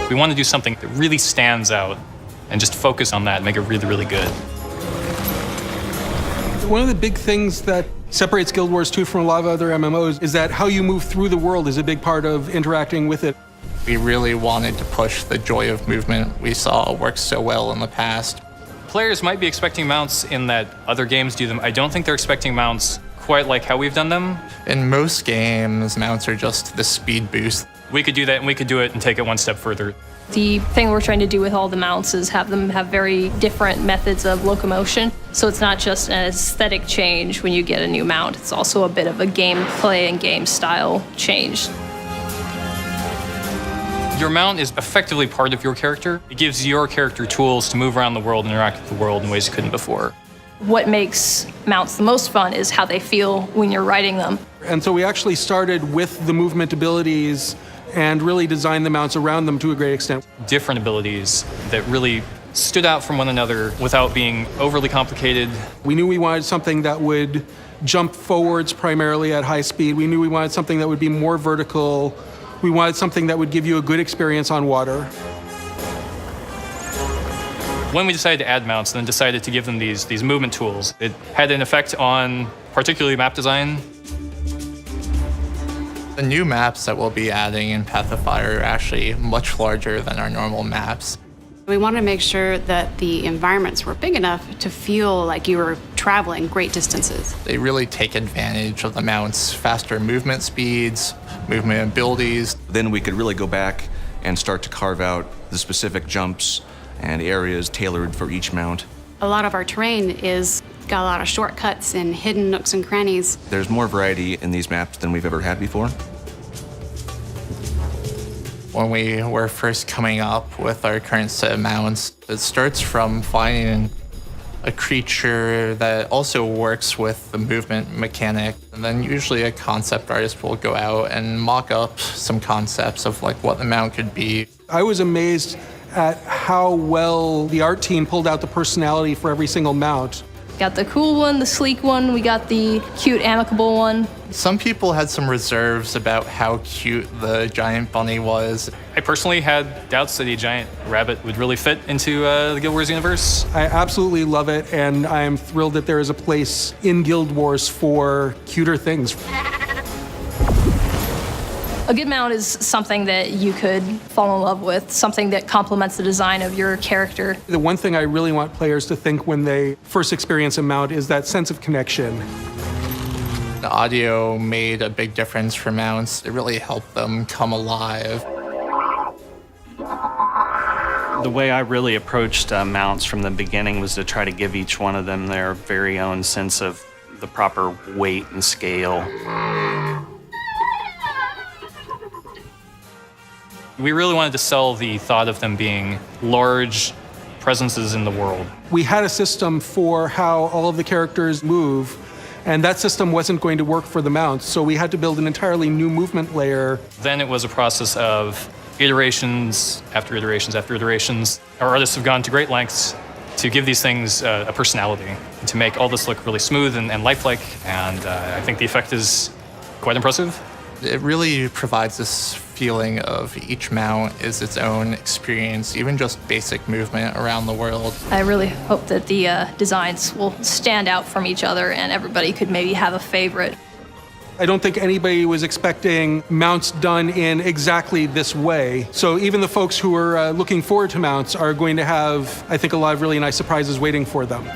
We want to do something that really stands out and just focus on that and make it really, really good. One of the big things that separates Guild Wars 2 from a lot of other MMOs is that how you move through the world is a big part of interacting with it. We really wanted to push the joy of movement we saw work so well in the past. Players might be expecting mounts in that other games do them. I don't think they're expecting mounts quite like how we've done them. In most games, mounts are just the speed boost. We could do that, and we could do it and take it one step further. The thing we're trying to do with all the mounts is have them have very different methods of locomotion. So it's not just an aesthetic change when you get a new mount, it's also a bit of a gameplay and game style change. Your mount is effectively part of your character. It gives your character tools to move around the world and interact with the world in ways you couldn't before. What makes mounts the most fun is how they feel when you're riding them. And so we actually started with the movement abilities and really designed the mounts around them to a great extent. Different abilities that really stood out from one another without being overly complicated. We knew we wanted something that would jump forwards primarily at high speed. We knew we wanted something that would be more vertical. We wanted something that would give you a good experience on water. When we decided to add mounts and then decided to give them these movement tools, it had an effect on particularly map design. The new maps that we'll be adding in Path of Fire are actually much larger than our normal maps. We wanted to make sure that the environments were big enough to feel like you were traveling great distances. They really take advantage of the mount's faster movement speeds, movement abilities. Then we could really go back and start to carve out the specific jumps and areas tailored for each mount. A lot of our terrain is got a lot of shortcuts and hidden nooks and crannies. There's more variety in these maps than we've ever had before. When we were first coming up with our current set of mounts, it starts from finding a creature that also works with the movement mechanic. And then usually a concept artist will go out and mock up some concepts of like what the mount could be. I was amazed at how well the art team pulled out the personality for every single mount. Got the cool one, the sleek one, we got the cute, amicable one. Some people had some reserves about how cute the giant bunny was. I personally had doubts that a giant rabbit would really fit into the Guild Wars universe. I absolutely love it, and I'm thrilled that there is a place in Guild Wars for cuter things. A good mount is something that you could fall in love with, something that complements the design of your character. The one thing I really want players to think when they first experience a mount is that sense of connection. The audio made a big difference for mounts. It really helped them come alive. The way I really approached mounts from the beginning was to try to give each one of them their very own sense of the proper weight and scale. We really wanted to sell the thought of them being large presences in the world. We had a system for how all of the characters move, and that system wasn't going to work for the mounts, so we had to build an entirely new movement layer. Then it was a process of iterations after iterations after iterations. Our artists have gone to great lengths to give these things a personality, to make all this look really smooth and lifelike, and I think the effect is quite impressive. It really provides this feeling of each mount is its own experience, even just basic movement around the world. I really hope that the designs will stand out from each other and everybody could maybe have a favorite. I don't think anybody was expecting mounts done in exactly this way. So even the folks who are looking forward to mounts are going to have, I think, a lot of really nice surprises waiting for them.